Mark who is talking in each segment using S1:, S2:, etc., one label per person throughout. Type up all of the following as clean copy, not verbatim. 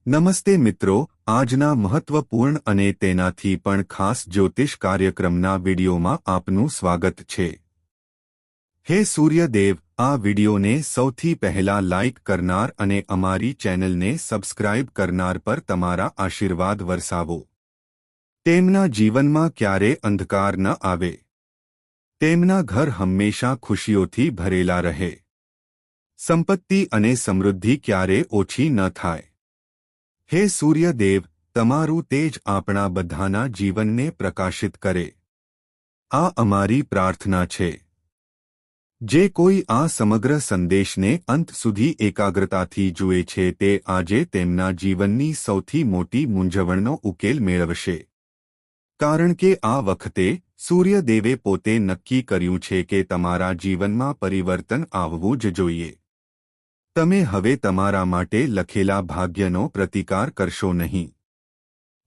S1: નમસ્તે મિત્રો, આજના મહત્વપૂર્ણ અને તેનાથી પણ ખાસ જ્યોતિષ કાર્યક્રમના વિડીયોમાં આપનું સ્વાગત છે। હે સૂર્યદેવ, આ વિડીયોને સૌથી પહેલા લાઇક કરનાર અને અમારી ચેનલને સબસ્ક્રાઇબ કરનાર પર તમારા આશીર્વાદ વરસાવો। તેમના જીવનમાં ક્યારે અંધકાર ન આવે, તેમના ઘર હંમેશા ખુશીઓથી ભરેલા રહે, સંપત્તિ અને સમૃદ્ધિ ક્યારે ઓછી ન થાય। હે સૂર્યદેવ, તમારું તેજ આપણા બધાના જીવનને પ્રકાશિત કરે, આ અમારી પ્રાર્થના છે। જે કોઈ આ સમગ્ર સંદેશને અંત સુધી એકાગ્રતાથી જુએ છે તે આજે તેમના જીવનની સૌથી મોટી મૂંઝવણનો ઉકેલ મેળવશે, કારણ કે આ વખતે સૂર્યદેવે પોતે નક્કી કર્યું છે કે તમારા જીવનમાં પરિવર્તન આવવું જ જોઈએ। તમે હવે તમારા માટે લખેલા ભાગ્યનો પ્રતિકાર કરશો નહીં।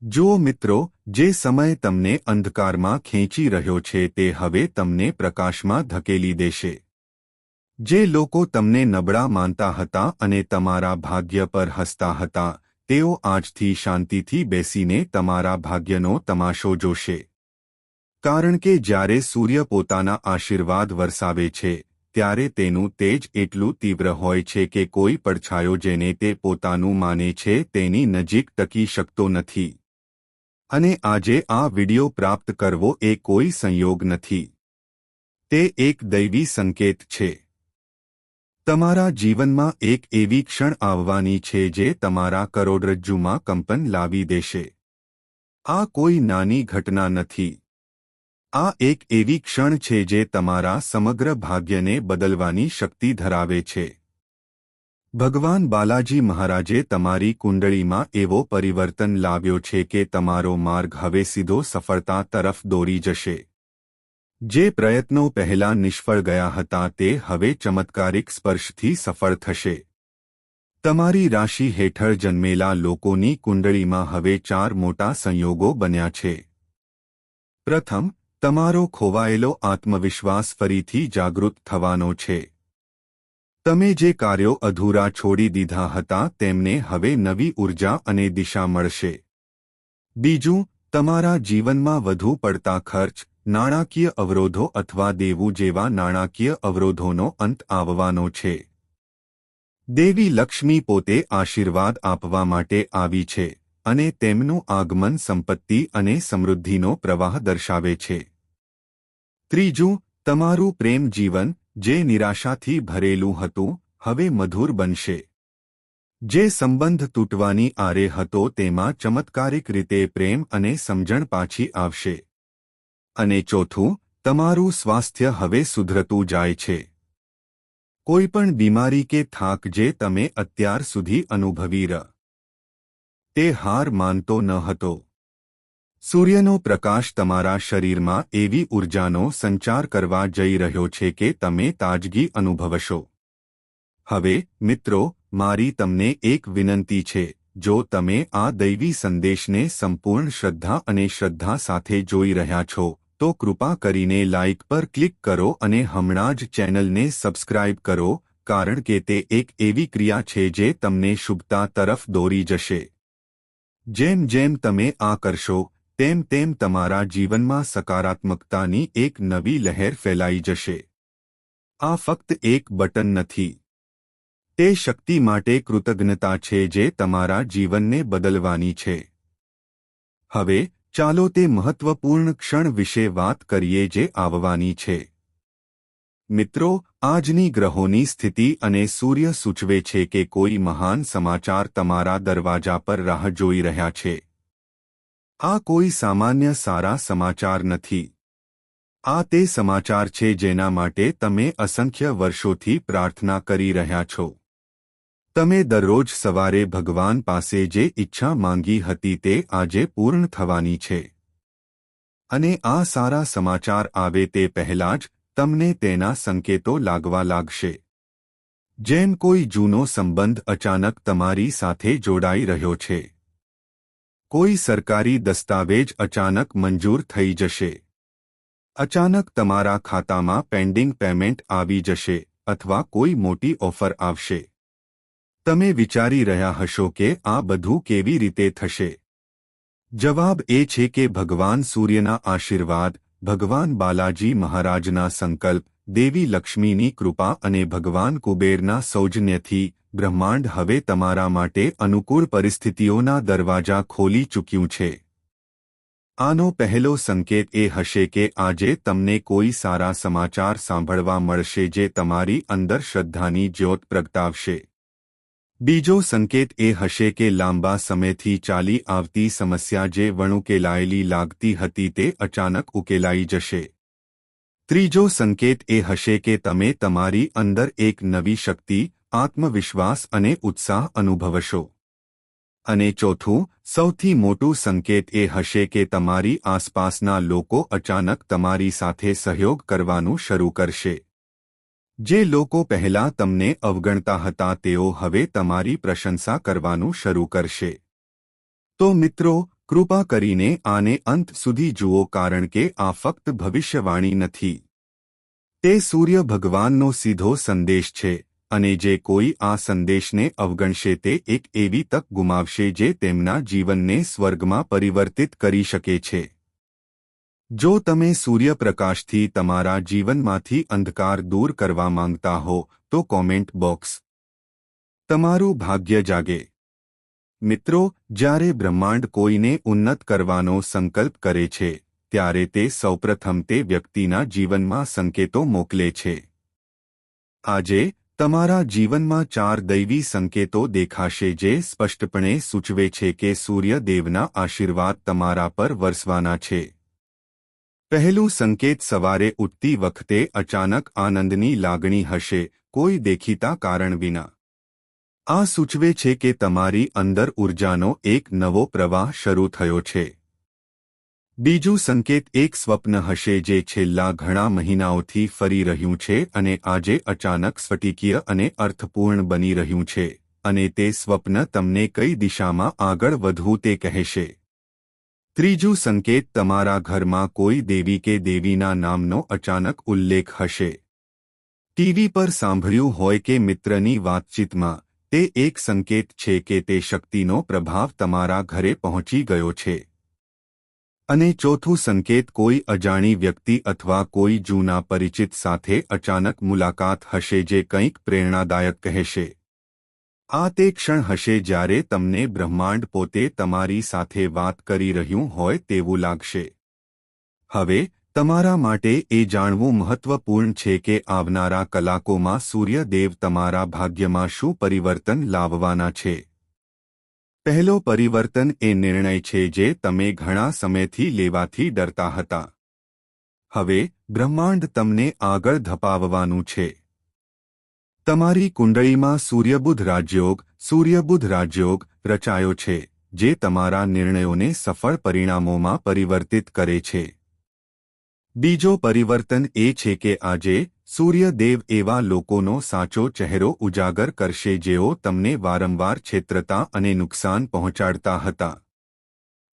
S1: જો મિત્રો, જે સમય તમને અંધકારમાં ખેંચી રહ્યો છે તે હવે તમને પ્રકાશમાં ધકેલી દેશે। જે લોકો તમને નબળા માનતા હતા અને તમારા ભાગ્ય પર હસતા હતા, તેઓ આજથી શાંતિથી બેસીને તમારા ભાગ્યનો તમાશો જોશે, કારણ કે જ્યારે સૂર્ય પોતાના આશીર્વાદ વરસાવે છે ત્યારે તેનું તેજ એટલું તીવ્ર હોય છે કે કોઈ પડછાયો જેને તે પોતાનું માને છે તેની નજીક ટકી શકતો નથી। અને આજે આ વિડિયો પ્રાપ્ત કરવો એ કોઈ સંયોગ નથી, તે એક દૈવી સંકેત છે। તમારા જીવનમાં એક એવી ક્ષણ આવવાની છે જે તમારા કરોડરજ્જુમાં કંપન લાવી દેશે। આ કોઈ નાની ઘટના નથી, આ એક એવી ક્ષણ છે જે તમારા સમગ્ર ભાગ્યને બદલવાની શક્તિ ધરાવે છે। ભગવાન બાલાજી મહારાજે તમારી કુંડળીમાં એવો પરિવર્તન લાવ્યો છે કે તમારો માર્ગ હવે સીધો સફળતા તરફ દોરી જશે। જે પ્રયત્નો પહેલા નિષ્ફળ ગયા હતા તે હવે ચમત્કારિક સ્પર્શથી સફળ થશે। તમારી રાશિ હેઠળ જન્મેલા લોકોની કુંડળીમાં હવે 4 મોટા સંયોગો બન્યા છે। પ્રથમ, તમારો ખોવાયેલો આત્મવિશ્વાસ ફરીથી જાગૃત થવાનો છે। તમે જે કાર્યો અધૂરા છોડી દીધા હતા તેમને હવે નવી ઉર્જા અને દિશા મળશે। બીજું, તમારા જીવનમાં વધુ પડતા ખર્ચ, નાણાકીય અવરોધો અથવા દેવું જેવા નાણાકીય અવરોધોનો અંત આવવાનો છે। દેવી લક્ષ્મી પોતે આશીર્વાદ આપવા માટે આવી છે અને તેમનું આગમન સંપત્તિ અને સમૃદ્ધિનો પ્રવાહ દર્શાવે છે। ત્રીજું, તમારું પ્રેમ જીવન, જે નિરાશાથી ભરેલું હતું, હવે મધુર બનશે। જે સંબંધ તૂટવાની આરે હતો તેમાં ચમત્કારિક રીતે પ્રેમ અને સમજણ પાછી આવશે। અને ચોથું, તમારું સ્વાસ્થ્ય હવે સુધરતું જાય છે। કોઈપણ બીમારી કે થાક જે તમે અત્યાર સુધી અનુભવી રહ્યા તે હાર માનતો ન હતો। સૂર્યનો પ્રકાશ તમારા શરીરમાં એવી ઊર્જાનો સંચાર કરવા જઈ રહ્યો છે કે તમે તાજગી અનુભવશો। હવે મિત્રો, મારી તમને એક વિનંતી છે, જો તમે આ દૈવી સંદેશને સંપૂર્ણ શ્રદ્ધા અને શ્રદ્ધા સાથે જોઈ રહ્યા છો તો કૃપા કરીને લાઇક પર ક્લિક કરો અને હમણાં જ ચેનલને સબસ્ક્રાઇબ કરો, કારણ કે તે એક એવી ક્રિયા છે જે તમને શુભતા તરફ દોરી જશે। જેમ જેમ તમે આ કરશો તેમ તેમ તમારા જીવનમાં સકારાત્મકતાની એક નવી લહેર ફેલાઈ જશે। આ ફક્ત એક બટન નથી, તે શક્તિ માટે કૃતજ્ઞતા છે જે તમારા જીવનને બદલવાની છે। હવે ચાલો તે મહત્વપૂર્ણ ક્ષણ વિશે વાત કરીએ જે આવવાની છે। મિત્રો, આજની ગ્રહોની સ્થિતિ અને સૂર્ય સૂચવે છે કે કોઈ મહાન સમાચાર તમારા દરવાજા પર રાહ જોઈ રહ્યા છે। આ કોઈ સામાન્ય સારા સમાચાર નથી, આ તે સમાચાર છે જેના માટે તમે અસંખ્ય વર્ષોથી પ્રાર્થના કરી રહ્યા છો। તમે દરરોજ સવારે ભગવાન પાસે જે ઈચ્છા માંગી હતી તે આજે પૂર્ણ થવાની છે। અને આ સારા સમાચાર આવે તે પહેલાં જ તમને તેના સંકેતો લાગવા લાગશે। જેમ કોઈ જૂનો સંબંધ અચાનક તમારી સાથે જોડાઈ રહ્યો છે, કોઈ સરકારી દસ્તાવેજ અચાનક મંજૂર થઈ જશે, અચાનક તમારા ખાતામાં પેન્ડિંગ પેમેન્ટ આવી જશે અથવા કોઈ મોટી ઓફર આવશે। તમે વિચારી રહ્યા હશો કે આ બધું કેવી રીતે થશે? જવાબ એ છે કે ભગવાન સૂર્યના આશીર્વાદ, ભગવાન બાલાજી મહારાજના સંકલ્પ, દેવી લક્ષ્મીની કૃપા અને ભગવાન કુબેરના સૌજન્યથી બ્રહ્માંડ હવે તમારા માટે અનુકૂળ પરિસ્થિતિઓના દરવાજા ખોલી ચૂક્યું છે. આનો પહેલો સંકેત એ હશે કે આજે તમને કોઈ સારા સમાચાર સાંભળવા મળશે જે તમારી અંદર શ્રદ્ધાની જ્યોત પ્રગટાવશે. બીજો સંકેત એ હશે કે લાંબા સમયથી ચાલી આવતી સમસ્યા જે વણુકેલાયેલી લાગતી હતી તે અચાનક ઉકેલાઈ જશે. ત્રીજો સંકેત એ હશે કે તમે તમારી અંદર એક નવી શક્તિ, આત્મવિશ્વાસ અને ઉત્સાહ અનુભવશો. અને ચોથું, સૌથી મોટું સંકેત એ હશે કે તમારી આસપાસના લોકો અચાનક તમારી સાથે સહયોગ કરવાનું શરૂ કરશે. જે લોકો પહેલા તમને અવગણતા હતા તેઓ હવે તમારી પ્રશંસા કરવાનું શરૂ કરશે. તો મિત્રો, કૃપા કરીને આને અંત સુધી જુઓ કારણ કે આ ફક્ત ભવિષ્યવાણી નથી. તે સૂર્ય ભગવાનનો સીધો સંદેશ છે. અને જે કોઈ આ સંદેશને અવગણશે તે એક એવી તક ગુમાવશે જે તેમના જીવનને સ્વર્ગમાં પરિવર્તિત કરી શકે છે. જો તમે સૂર્યપ્રકાશથી તમારા જીવનમાંથી અંધકાર દૂર કરવા માંગતા હો તો કોમેન્ટ બોક્સ તમારું ભાગ્ય જાગે. મિત્રો, જ્યારે બ્રહ્માંડ કોઈને ઉન્નત કરવાનો સંકલ્પ કરે છે ત્યારે તે સૌપ્રથમ તે વ્યક્તિના જીવનમાં સંકેતો મોકલે છે. આજે તમારા જીવનમાં 4 દૈવી સંકેતો દેખાશે જે સ્પષ્ટપણે સૂચવે છે કે સૂર્યદેવના આશીર્વાદ તમારા પર વરસવાના છે. પહેલું સંકેત સવારે ઉઠતી વખતે અચાનક આનંદની લાગણી હશે, કોઈ દેખીતા કારણ વિના. આ સૂચવે છે કે તમારી અંદર ઊર્જાનો એક નવો પ્રવાહ શરૂ થયો છે. બીજું સંકેત એક સ્વપ્ન હશે જે છેલ્લા ઘણા મહિનાઓથી ફરી રહ્યું છે અને આજે અચાનક સ્ફટિકીય અને અર્થપૂર્ણ બની રહ્યું છે, અને તે સ્વપ્ન તમને કઈ દિશામાં આગળ વધવું તે કહેશે. ત્રીજું સંકેત તમારા ઘરમાં કોઈ દેવી કે દેવીના નામનો અચાનક ઉલ્લેખ હશે. ટીવી પર સાંભળ્યું હોય કે મિત્રની વાતચીતમાં, તે એક સંકેત છે કે તે શક્તિનો પ્રભાવ તમારા ઘરે પહોંચી ગયો છે. અને ચોથું સંકેત કોઈ અજાણી વ્યક્તિ અથવા કોઈ જૂના પરિચિત સાથે અચાનક મુલાકાત હશે જે કંઈક પ્રેરણાદાયક કહેશે. આ તે ક્ષણ હશે જ્યારે તમને બ્રહ્માંડ પોતે તમારી સાથે વાત કરી રહ્યું હોય તેવું લાગશે. હવે તમારા માટે એ જાણવું મહત્વપૂર્ણ છે કે આવનારા કલાકોમાં સૂર્યદેવ તમારા ભાગ્યમાં શું પરિવર્તન લાવવાના છે. પહેલો પરિવર્તન એ નિર્ણય છે જે તમે ઘણા સમયથી લેવાથી ડરતા હતા. હવે બ્રહ્માંડ તમને આગળ ધપાવવાનું છે. તમારી કુંડળીમાં સૂર્યબુધ રાજયોગ રચાયો છે જે તમારા નિર્ણયોને સફળ પરિણામોમાં પરિવર્તિત કરે છે. બીજો પરિવર્તન એ છે કે આજે સૂર્યદેવ એવા લોકોનો સાચો ચહેરો ઉજાગર કરશે જેઓ તમને વારંવાર છેતરતા અને નુકસાન પહોંચાડતા હતા.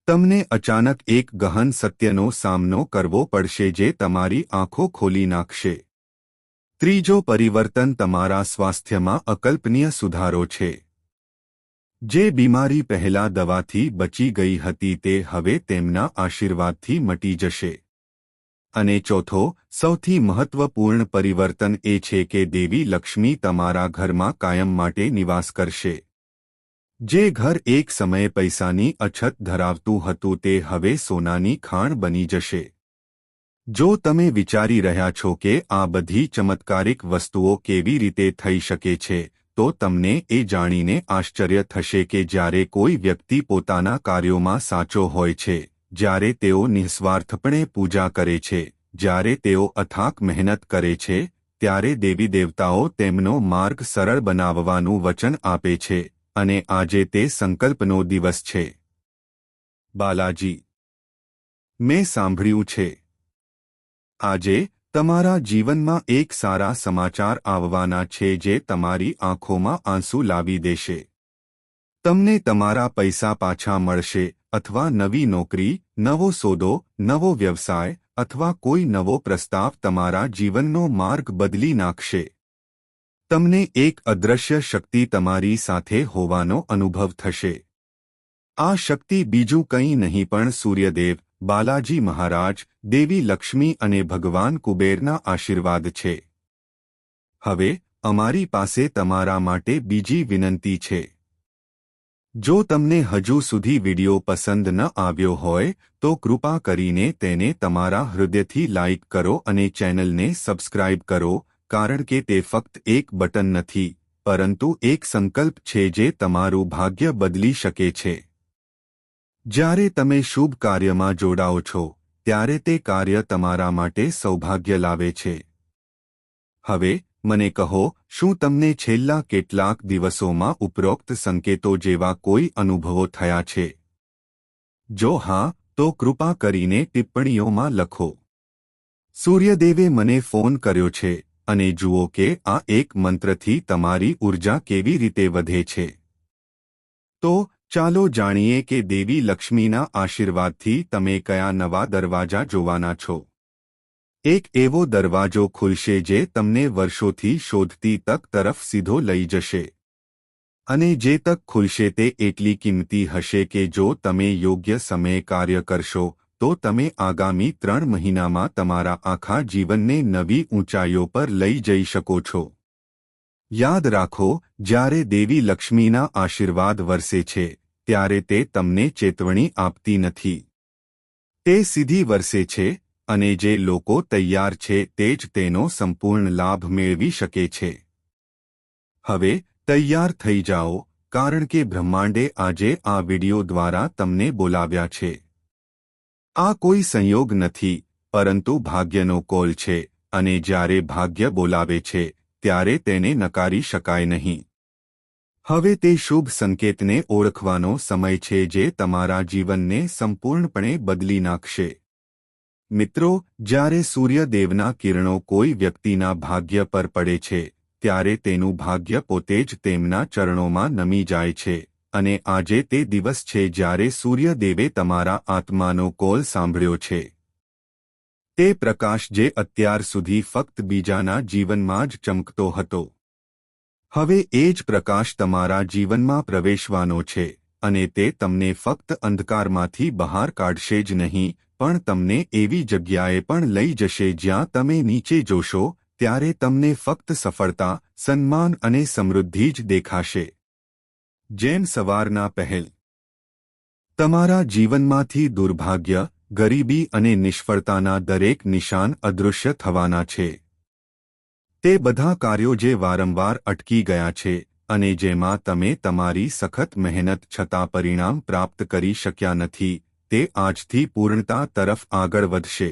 S1: તમને અચાનક એક ગહન સત્યનો સામનો કરવો પડશે જે તમારી આંખો ખોલી નાખશે. ત્રીજો પરિવર્તન તમારા સ્વાસ્થ્યમાં અકલ્પનીય સુધારો છે. જે બીમારી પહેલા દવાથી બચી ગઈ હતી તે હવે તેમના આશીર્વાદથી મટી જશે. અને ચોથો, સૌથી મહત્વપૂર્ણ પરિવર્તન એ છે કે દેવી લક્ષ્મી તમારા ઘરમાં કાયમ માટે નિવાસ કરશે. જે ઘર એક સમયે પૈસાની અછત ધરાવતું હતું તે હવે સોનાની ખાણ બની જશે. જો તમે વિચારી રહ્યા છો કે આ બધી ચમત્કારિક વસ્તુઓ કેવી રીતે થઈ શકે છે, તો તમને એ જાણીને આશ્ચર્ય થશે કે જ્યારે કોઈ વ્યક્તિ પોતાના કાર્યોમાં સાચો હોય છે, જ્યારે તેઓ નિસ્વાર્થપણે પૂજા કરે છે, જ્યારે તેઓ અથાક મહેનત કરે છે, ત્યારે દેવી દેવતાઓ તેમનો માર્ગ સરળ બનાવવાનું વચન આપે છે, અને આજે તે સંકલ્પનો દિવસ છે. બાલાજી, મેં સાંભળ્યું છે. આજે તમારા જીવનમાં એક સારા સમાચાર આવવાના છે જે તમારી આંખોમાં આંસુ લાવી દેશે. તમને તમારા પૈસા પાછા મળશે, અથવા નવી નોકરી, નવો સોદો, નવો વ્યવસાય, અથવા કોઈ નવો પ્રસ્તાવ તમારા જીવનનો માર્ગ બદલી નાખશે. તમને એક અદૃશ્ય શક્તિ તમારી સાથે હોવાનો અનુભવ થશે. આ શક્તિ બીજું કંઈ નહીં પણ સૂર્યદેવ, બાલાજી મહારાજ, દેવી લક્ષ્મી અને ભગવાન કુબેરના આશીર્વાદ છે. હવે અમારી પાસે તમારા માટે બીજી વિનંતી છે. જો તમને હજુ સુધી વિડિયો પસંદ ન આવ્યો હોય તો કૃપા કરીને તેને તમારા હૃદયથી લાઇક કરો અને ચેનલને સબસ્ક્રાઇબ કરો, કારણ કે તે ફક્ત એક બટન નથી, પરંતુ એક સંકલ્પ છે જે તમારું ભાગ્ય બદલી શકે છે. જ્યારે તમે શુભ કાર્યમાં જોડાઓ છો ત્યારે તે કાર્ય તમારા માટે સૌભાગ્ય લાવે છે. હવે મને કહો, શું તમને છેલ્લા કેટલાક દિવસોમાં ઉપરોક્ત સંકેતો જેવા કોઈ અનુભવો થયા છે? જો હા, તો કૃપા કરીને ટિપ્પણીઓમાં લખો. સૂર્યદેવે મને ફોન કર્યો છે અને જુઓ કે આ એક મંત્રથી તમારી ઊર્જા કેવી રીતે વધે છે. તો ચાલો જાણીએ કે દેવી લક્ષ્મીના આશીર્વાદથી તમે કયા નવા દરવાજા જોવાના છો. એક એવો દરવાજો ખુલશે જે તમને વર્ષોથી શોધતી તક તરફ સીધો લઈ જશે. અને જે તક ખુલશે તે એટલી કિંમતી હશે કે જો તમે યોગ્ય સમયે કાર્ય કરશો તો તમે આગામી 3 મહિનામાં તમારા આખા જીવનને નવી ઊંચાઈઓ પર લઈ જઈ શકો છો. યાદ રાખો, જ્યારે દેવી લક્ષ્મીના આશીર્વાદ વરસે છે ત્યારે તે તમને ચેતવણી આપતી નથી. તે સીધી વરસે છે અને જે લોકો તૈયાર છે તે જ તેનો સંપૂર્ણ લાભ મેળવી શકે છે. હવે તૈયાર થઈ જાઓ, કારણ કે બ્રહ્માંડે આજે આ વિડિયો દ્વારા તમને બોલાવ્યા છે. આ કોઈ સંયોગ નથી, પરંતુ ભાગ્યનો કોલ છે, અને જ્યારે ભાગ્ય બોલાવે છે ત્યારે તેને નકારી શકાય નહીં. હવે તે શુભ સંકેતને ઓળખવાનો સમય છે જે તમારા જીવનને સંપૂર્ણપણે બદલી નાખશે. મિત્રો, જ્યારે સૂર્યદેવના કિરણો કોઈ વ્યક્તિના ભાગ્ય પર પડે છે ત્યારે તેનું ભાગ્ય પોતે જ તેમના ચરણોમાં નમી જાય છે. અને આજે તે દિવસ છે જ્યારે સૂર્યદેવે તમારા આત્માનો કોલ સાંભળ્યો છે. તે પ્રકાશ જે અત્યાર સુધી ફક્ત બીજાના જીવનમાં જ ચમકતો હતો, હવે એ જ પ્રકાશ તમારા જીવનમાં પ્રવેશવાનો છે, અને તે તમને ફક્ત અંધકારમાંથી બહાર કાઢશે જ નહીં, પણ તમને એવી જગ્યાએ પણ લઈ જશે જ્યાં તમે નીચે જોશો ત્યારે તમને ફક્ત સફળતા, સન્માન અને સમૃદ્ધિ જ દેખાશે. જેમ સવારના પહેલ. તમારા જીવનમાંથી દુર્ભાગ્ય, ગરીબી અને નિષ્ફળતાના દરેક નિશાન અદૃશ્ય થવાના છે. તે બધા કાર્યો જે વારંવાર અટકી ગયા છે અને જેમાં તમે તમારી સખત મહેનત છતાં પરિણામ પ્રાપ્ત કરી શક્યા નથી, તે આજથી પૂર્ણતા તરફ આગળ વધશે.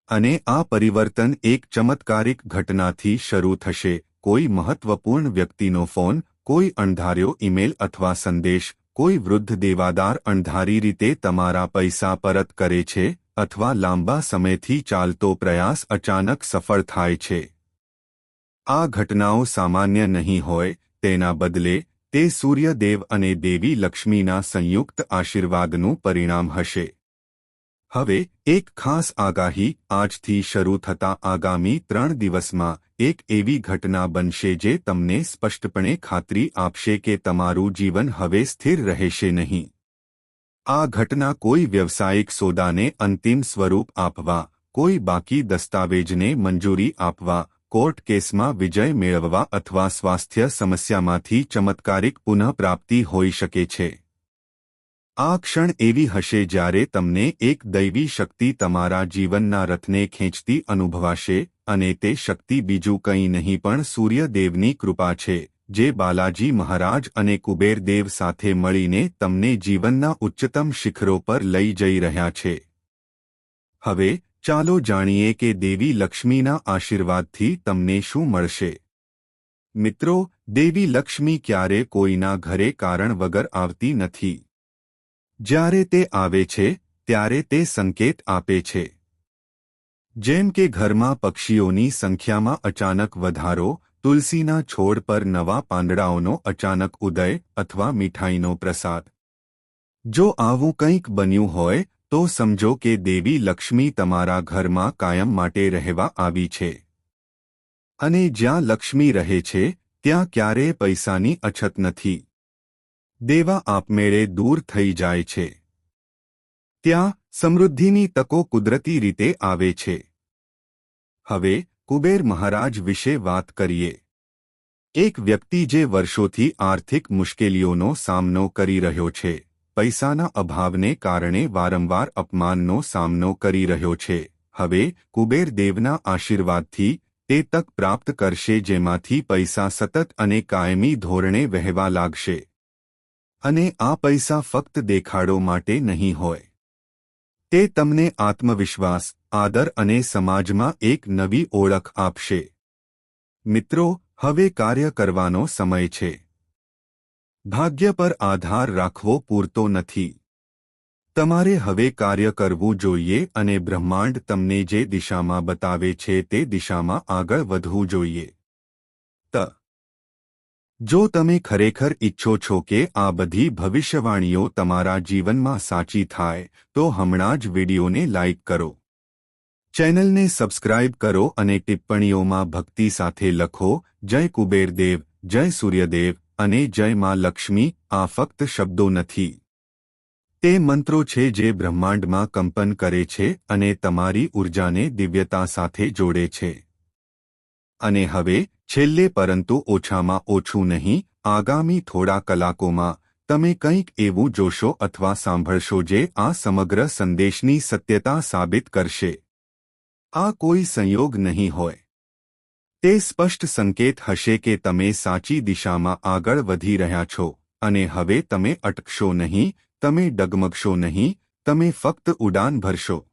S1: અને આ પરિવર્તન એક ચમત્કારિક ઘટનાથી શરૂ થશે. કોઈ મહત્વપૂર્ણ વ્યક્તિનો ફોન, કોઈ અણધાર્યો ઈમેલ અથવા સંદેશ, કોઈ વૃદ્ધ દેવાદાર અણધારી રીતે તમારા પૈસા પરત કરે છે, અથવા લાંબા સમયથી ચાલતો પ્રયાસ અચાનક સફળ થાય છે. આ ઘટનાઓ સામાન્ય નહીં હોય, તેના બદલે તે સૂર્યદેવ અને દેવી લક્ષ્મીના સંયુક્ત આશીર્વાદનું પરિણામ હશે. હવે એક ખાસ આગાહી. આજથી શરૂ થતા આગામી 3 દિવસમાં એક એવી ઘટના બનશે જે તમને સ્પષ્ટપણે ખાતરી આપશે કે તમારું જીવન હવે સ્થિર રહેશે નહીં. આ ઘટના કોઈ વ્યવસાયિક સોદાને અંતિમ સ્વરૂપ આપવા, કોઈ બાકી દસ્તાવેજને મંજૂરી આપવા, કોર્ટ કેસમાં વિજય મેળવવા અથવા સ્વાસ્થ્ય સમસ્યામાંથી ચમત્કારિક પુનઃપ્રાપ્તિ હોઈ શકે છે. આ ક્ષણ એવી હશે જ્યારે તમને એક દૈવી શક્તિ તમારા જીવનના રથને ખેંચતી અનુભવાશે, અને તે શક્તિ બીજું કંઈ નહીં પણ સૂર્યદેવની કૃપા છે, જે બાલાજી મહારાજ અને કુબેરદેવ સાથે મળીને તમને જીવનના ઉચ્ચતમ શિખરો પર લઈ જઈ રહ્યા છે. હવે ચાલો જાણીએ કે દેવી લક્ષ્મીના આશીર્વાદથી તમને શું મળશે. મિત્રો, દેવી લક્ષ્મી ક્યારે કોઈના ઘરે કારણ વગર આવતી નથી. જ્યારે તે આવે છે ત્યારે તે સંકેત આપે છે. જેમ કે ઘરમાં પક્ષીઓની સંખ્યામાં અચાનક વધારો, તુલસીના છોડ પર નવા પાંદડાઓનો અચાનક ઉદય, અથવા મીઠાઈનો પ્રસાદ. જો આવું કંઈક બન્યું હોય તો સમજો કે દેવી લક્ષ્મી તમારા ઘરમાં કાયમ માટે રહેવા આવી છે. અને જ્યાં લક્ષ્મી રહે છે ત્યાં ક્યારેય પૈસાની અછત નથી. દેવા આપમેળે દૂર થઈ જાય છે. ત્યાં સમૃદ્ધિની તકો કુદરતી રીતે આવે છે. હવે કુબેર મહારાજ વિશે વાત કરીએ. એક વ્યક્તિ જે વર્ષોથી આર્થિક મુશ્કેલીઓનો સામનો કરી રહ્યો છે, પૈસાના અભાવને કારણે વારંવાર અપમાનનો સામનો કરી રહ્યો છે, હવે કુબેર દેવના આશીર્વાદથી તે તક પ્રાપ્ત કરશે જેમાંથી પૈસા સતત અને કાયમી ધોરણે વહેવા લાગશે. અને આ પૈસા ફક્ત દેખાડો માટે નહીં હોય. તે તમને આત્મવિશ્વાસ, આદર અને સમાજમાં એક નવી ઓળખ આપશે. મિત્રો, હવે કાર્ય કરવાનો સમય છે. ભાગ્ય પર આધાર રાખવો પૂરતો નથી. તમારે હવે કાર્ય કરવું જોઈએ અને બ્રહ્માંડ તમને જે દિશામાં બતાવે છે તે દિશામાં આગળ વધવું જોઈએ. જો તમે ખરેખર ઈચ્છો છો કે આ બધી ભવિષ્યવાણીઓ તમારા જીવનમાં સાચી થાય, તો હમણાં જ વિડીયોને લાઇક કરો. ચેનલને સબસ્ક્રાઇબ કરો અને ટિપ્પણીઓમાં ભક્તિ સાથે લખો, જય કુબેરદેવ, જય સૂર્યદેવ અને જય માં લક્ષ્મી. આ ફક્ત શબ્દો નથી. તે મંત્રો છે જે બ્રહ્માંડમાં કંપન કરે છે અને તમારી ઊર્જાને દિવ્યતા સાથે જોડે છે. અને હવે છેલ્લે પરંતુ ઓછામાં ઓછું નહીં, આગામી થોડા કલાકોમાં તમે કંઈક એવું જોશો અથવા સાંભળશો જે આ સમગ્ર સંદેશની સત્યતા સાબિત કરશે. આ કોઈ સંયોગ નહીં હોય. તે સ્પષ્ટ સંકેત હશે કે તમે સાચી દિશામાં આગળ વધી રહ્યા છો અને હવે તમે અટકશો નહીં, તમે ડગમગશો નહીં, તમે ફક્ત ઉડાન ભરશો.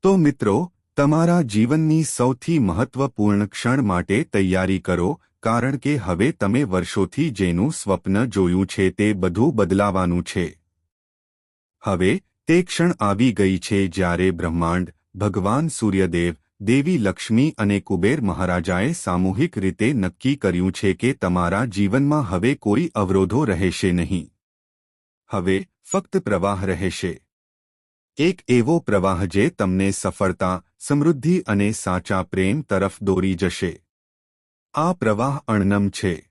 S1: તો મિત્રો, તમારા જીવનની સૌથી મહત્વપૂર્ણ ક્ષણ માટે તૈયારી કરો, કારણ કે હવે તમે વર્ષોથી જેનું સ્વપ્ન જોયું છે તે બધું બદલાવાનું છે. હવે તે ક્ષણ આવી ગઈ છે જ્યારે બ્રહ્માંડ, ભગવાન સૂર્યદેવ, દેવી લક્ષ્મી અને કુબેર મહારાજાએ સામૂહિક રીતે નક્કી કર્યું છે કે તમારા જીવનમાં હવે કોઈ અવરોધો રહેશે નહીં. હવે ફક્ત પ્રવાહ રહેશે. એક એવો પ્રવાહ જે તમને સફળતા, સમૃદ્ધિ અને સાચા પ્રેમ તરફ દોરી જશે. આ પ્રવાહ અણનમ છે.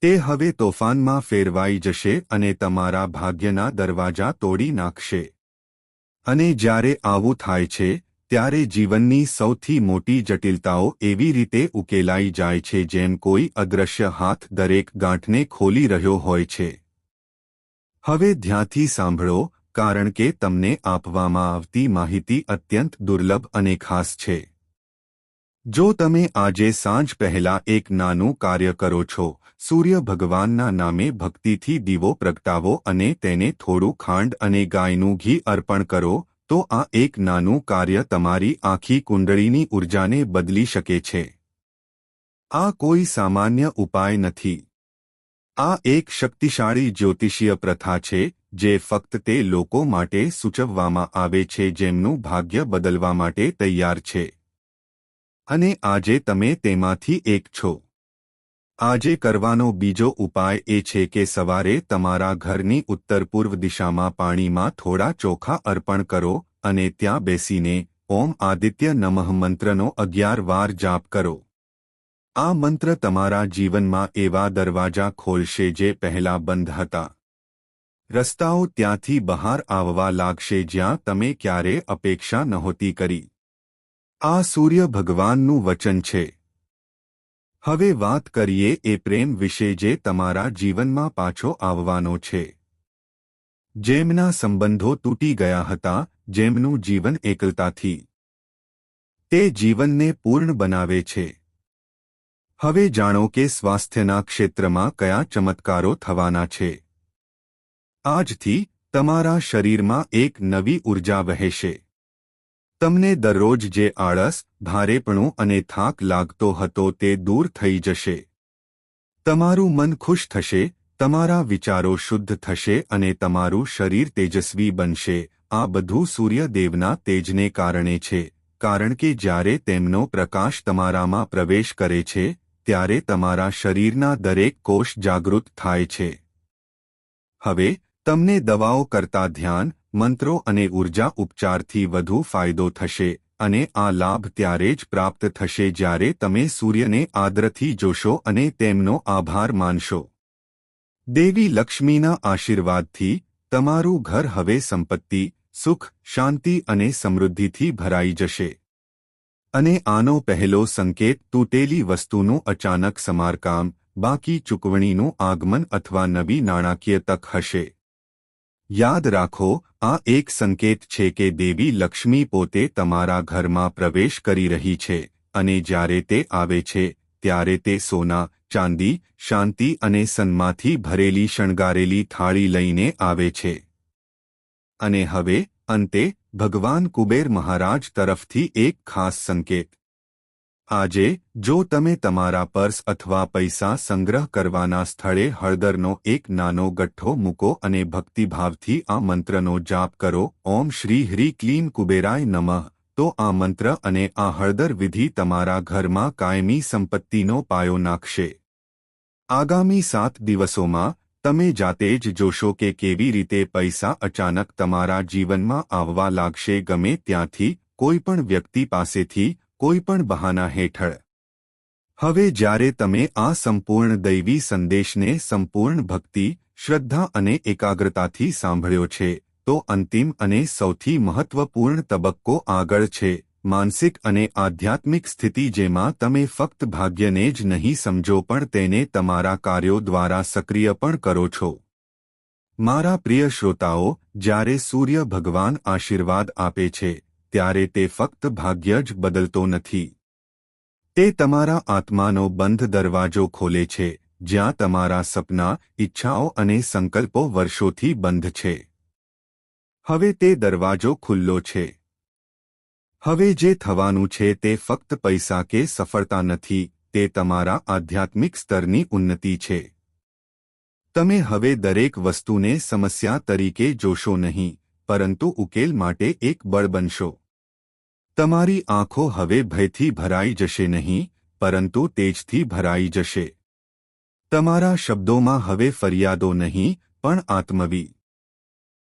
S1: તે હવે તોફાનમાં ફેરવાઈ જશે અને તમારા ભાગ્યના દરવાજા તોડી નાખશે. અને જ્યારે આવું થાય છે, ત્યારે જીવનની સૌથી મોટી જટિલતાઓ એવી રીતે ઉકેલાઈ જાય છે જેમ કોઈ અદૃશ્ય હાથ દરેક ગાંઠને ખોલી રહ્યો હોય છે. હવે ધ્યાનથી સાંભળો, કારણ કે તમને આપવામાં આવતી માહિતી અત્યંત દુર્લભ અને ખાસ છે. જો તમે આજે સાંજ પહેલા એક નાનું કાર્ય કરો છો, સૂર્ય ભગવાનના નામે ભક્તિથી દીવો પ્રગટાવો અને તેને થોડું ખાંડ અને ગાયનું ઘી અર્પણ કરો, તો આ એક નાનું કાર્ય તમારી આખી કુંડળીની ઊર્જાને બદલી શકે છે. આ કોઈ સામાન્ય ઉપાય નથી. આ એક શક્તિશાળી જ્યોતિષીય પ્રથા છે જે ફક્ત તે લોકો માટે સૂચવવામાં આવે છે જેમનું ભાગ્ય બદલવા માટે તૈયાર છે. અને આજે તમે તેમાંથી એક છો. આજે કરવાનો બીજો ઉપાય એ છે કે સવારે તમારા ઘરની ઉત્તર-પૂર્વ દિશામાં પાણીમાં થોડા ચોખા અર્પણ કરો અને ત્યાં બેસીને ઓમ આદિત્ય નમઃ મંત્રનો 11 વાર જાપ કરો. આ મંત્ર તમારા જીવનમાં એવા દરવાજા ખોલશે જે પહેલા બંધ હતા. રસ્તાઓ ત્યાંથી બહાર આવવા લાગશે જ્યાં તમે ક્યારેય અપેક્ષા નહોતી કરી. આ સૂર્ય ભગવાનનું વચન છે. હવે વાત કરીએ એ પ્રેમ વિશે જે તમારા જીવનમાં પાછો આવવાનો છે. જેમના સંબંધો તૂટી ગયા હતા, જેમનું જીવન એકલતાથી તે જીવનને પૂર્ણ બનાવે છે. હવે જાણો કે સ્વાસ્થ્યના ક્ષેત્રમાં કયા ચમત્કારો થવાના છે. આજથી તમારા શરીરમાં એક નવી ઊર્જા વહેશે. તમને દરરોજ જે આળસ, ભારેપણું અને થાક લાગતો હતો તે દૂર થઈ જશે. તમારું મન ખુશ થશે, તમારા વિચારો શુદ્ધ થશે અને તમારું શરીર તેજસ્વી બનશે. આ બધું સૂર્યદેવના તેજને કારણે છે, કારણ કે જ્યારે તેમનો પ્રકાશ તમારામાં પ્રવેશ કરે છે, ત્યારે તમારા શરીરના દરેક કોષ જાગૃત થાય છે. હવે તમને દવાઓ કરતા ધ્યાન, મંત્રો અને ઊર્જા ઉપચારથી વધુ ફાયદો થશે, અને આ લાભ ત્યારે જ પ્રાપ્ત થશે જ્યારે તમે સૂર્યને આદરથી જોશો અને તેમનો આભાર માનશો. દેવી લક્ષ્મીના આશીર્વાદથી તમારું ઘર હવે સંપત્તિ, સુખ, શાંતિ અને સમૃદ્ધિથી ભરાઈ જશે. અને આનો પહેલો સંકેત તૂટેલી વસ્તુનું અચાનક સમારકામ, બાકી ચૂકવણીનું આગમન અથવા નવી નાણાકીય તક હશે. યાદ રાખો, આ એક સંકેત છે કે દેવી લક્ષ્મી પોતે તમારા ઘરમાં પ્રવેશ કરી રહી છે, અને જ્યારે તે આવે છે ત્યારે તે સોના, ચાંદી, શાંતિ અને સન્માનથી ભરેલી શણગારેલી થાળી લઈને આવે છે. અને હવે અંતે ભગવાન કુબેર મહારાજ તરફથી એક ખાસ સંકેત. આજે જો તમે તમારા પર્સ અથવા પૈસા સંગ્રહ કરવાના સ્થળે હળદરનો એક નાનો ગઠ્ઠો મૂકો અને ભક્તિભાવથી આ મંત્રનો જાપ કરો, ઓમ શ્રી હ્રી ક્લીમ કુબેરાય નમઃ, તો આ મંત્ર અને આ હળદર વિધિ તમારા ઘરમાં કાયમી સંપત્તિનો પાયો નાખશે. આગામી 7 દિવસોમાં તમે જાતે જ જોશો કે કેવી રીતે પૈસા અચાનક તમારા જીવનમાં આવવા લાગશે, ગમે ત્યાંથી, કોઈપણ વ્યક્તિ પાસેથી, કોઈપણ બહાના હેઠળ. હવે જ્યારે તમે આ સંપૂર્ણ દૈવી સંદેશને સંપૂર્ણ ભક્તિ, શ્રદ્ધા અને એકાગ્રતાથી સાંભળ્યો છે, તો અંતિમ અને સૌથી મહત્વપૂર્ણ તબક્કો આગળ છે, માનસિક અને આધ્યાત્મિક સ્થિતિ, જેમાં તમે ફક્ત ભાગ્યને જ નહીં સમજો પણ તેને તમારા કાર્યો દ્વારા સક્રિય પણ કરો છો. મારા પ્રિય શ્રોતાઓ, જ્યારે સૂર્ય ભગવાન આશીર્વાદ આપે છે ત્યારે તે ફક્ત ભાગ્ય જ બદલતો નથી. તે તમારા આત્માનો બંધ દરવાજો ખોલે છે, જ્યાં તમારા સપના, ઈચ્છાઓ અને સંકલ્પો વર્ષોથી બંધ છે. હવે તે દરવાજો ખુલ્લો છે. હવે જે થવાનું છે તે ફક્ત પૈસા કે સફળતા નથી, તે તમારા આધ્યાત્મિક સ્તરની ઉન્નતિ છે. તમે હવે દરેક વસ્તુને સમસ્યા તરીકે જોશો નહીં, પરંતુ ઉકેલ માટે એક બળ બનશો. તમારી આંખો હવે ભયથી ભરાઈ જશે નહીં, પરંતુ તેજથી ભરાઈ જશે. તમારા શબ્દોમાં હવે ફરિયાદો નહીં, પણ આત્મવિશ્વાસ.